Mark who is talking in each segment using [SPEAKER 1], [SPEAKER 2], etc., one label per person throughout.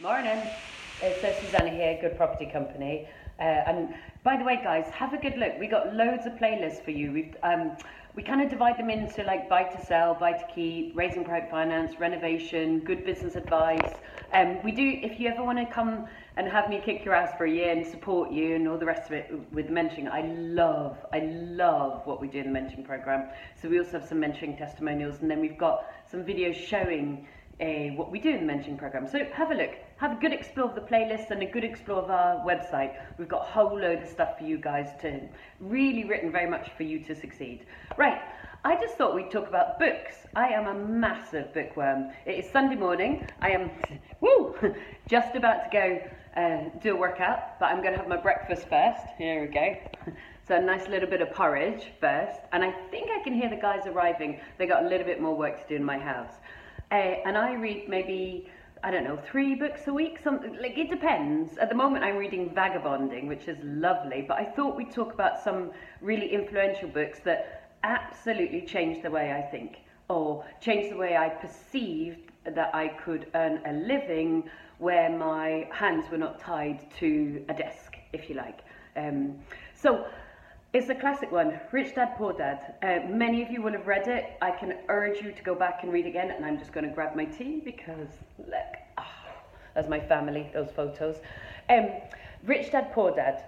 [SPEAKER 1] Morning, it's Susannah here, Good Property Company. And by the way, guys, have a good look. We got loads of playlists for you. We kind of divide them into like buy to sell, buy to keep, raising private finance, renovation, good business advice. We do, if you ever want to come and have me kick your ass for a year and support you and all the rest of it with mentoring, I love what we do in the mentoring program. So we also have some mentoring testimonials, and then we've got some videos showing what we do in the mentoring program. So have a look, have a good explore of the playlist and a good explore of our website. We've got a whole load of stuff for you guys to, really written very much for you to succeed. Right, I just thought we'd talk about books. I am a massive bookworm. It is Sunday morning. I am, just about to go do a workout, but I'm gonna have my breakfast first. Here we go. So a nice little bit of porridge first. And I think I can hear the guys arriving. They got a little bit more work to do in my house. And I read maybe, I don't know, 3 books a week, something, like it depends. At the moment I'm reading Vagabonding, which is lovely, but I thought we'd talk about some really influential books that absolutely changed the way I think, or changed the way I perceived that I could earn a living where my hands were not tied to a desk, if you like. So it's a classic one, Rich Dad, Poor Dad. Many of you will have read it. I can urge you to go back and read again, and I'm just going to grab my tea because, look, that's my family, those photos. Rich Dad, Poor Dad.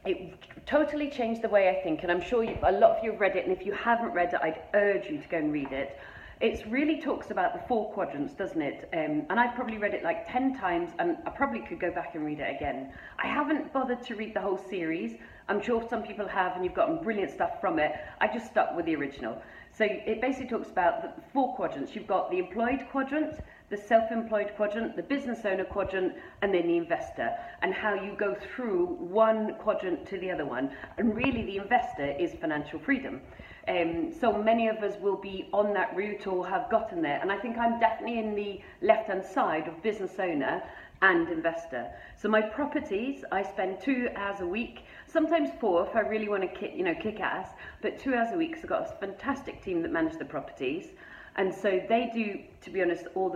[SPEAKER 1] It totally changed the way I think, and I'm sure a lot of you have read it, and if you haven't read it, I'd urge you to go and read it. It really talks about the 4 quadrants, doesn't it? And I've probably read it like 10 times, and I probably could go back and read it again. I haven't bothered to read the whole series. I'm sure some people have, and you've gotten brilliant stuff from it. I just stuck with the original. So it basically talks about the 4 quadrants. You've got the employed quadrant, the self-employed quadrant, the business owner quadrant, and then the investor, and how you go through one quadrant to the other one. And really the investor is financial freedom. So many of us will be on that route or have gotten there, and I think I'm definitely in the left-hand side of business owner and investor. So my properties, I spend 2 hours a week, sometimes 4 if I really want to kick ass, but 2 hours a week because I've got a fantastic team that manage the properties. And so they do, to be honest, all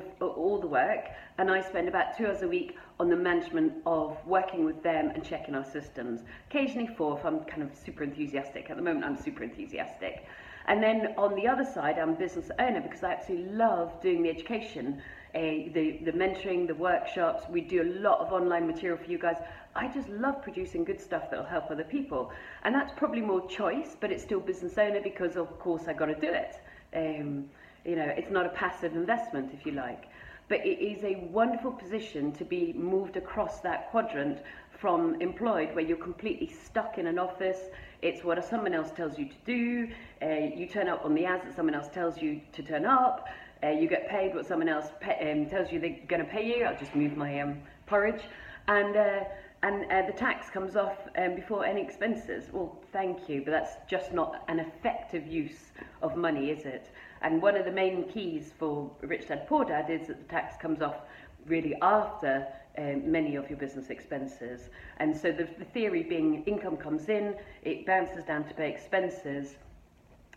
[SPEAKER 1] the work, and I spend about 2 hours a week on the management of working with them and checking our systems. Occasionally 4 if I'm kind of super enthusiastic. At the moment I'm super enthusiastic. And then on the other side, I'm a business owner because I absolutely love doing the education, the mentoring, the workshops. We do a lot of online material for you guys. I just love producing good stuff that will help other people. And that's probably more choice, but it's still business owner because of course I got to do it. It's not a passive investment, if you like. But it is a wonderful position to be moved across that quadrant from employed, where you're completely stuck in an office. It's what someone else tells you to do. You turn up on the hours that someone else tells you to turn up. You get paid what someone else tells you they're going to pay you. I'll just move my porridge. And the tax comes off before any expenses. Well, thank you, but that's just not an effective use of money, is it? And one of the main keys for Rich Dad, Poor Dad is that the tax comes off really after many of your business expenses. And so the theory being income comes in, it bounces down to pay expenses,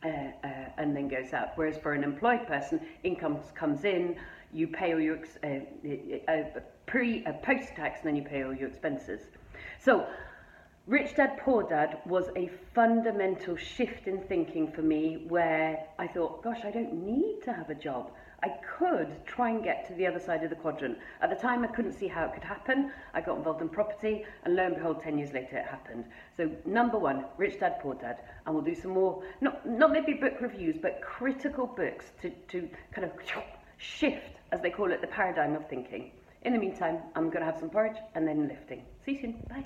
[SPEAKER 1] and then goes out. Whereas for an employed person, income comes in, you pay all your post-tax, and then you pay all your expenses. So Rich Dad, Poor Dad was a fundamental shift in thinking for me, where I thought, gosh, I don't need to have a job. I could try and get to the other side of the quadrant. At the time, I couldn't see how it could happen. I got involved in property, and lo and behold, 10 years later, it happened. So number 1, Rich Dad, Poor Dad. And we'll do some more, not maybe book reviews, but critical books to kind of shift, as they call it, the paradigm of thinking. In the meantime, I'm going to have some porridge and then lifting. See you soon. Bye.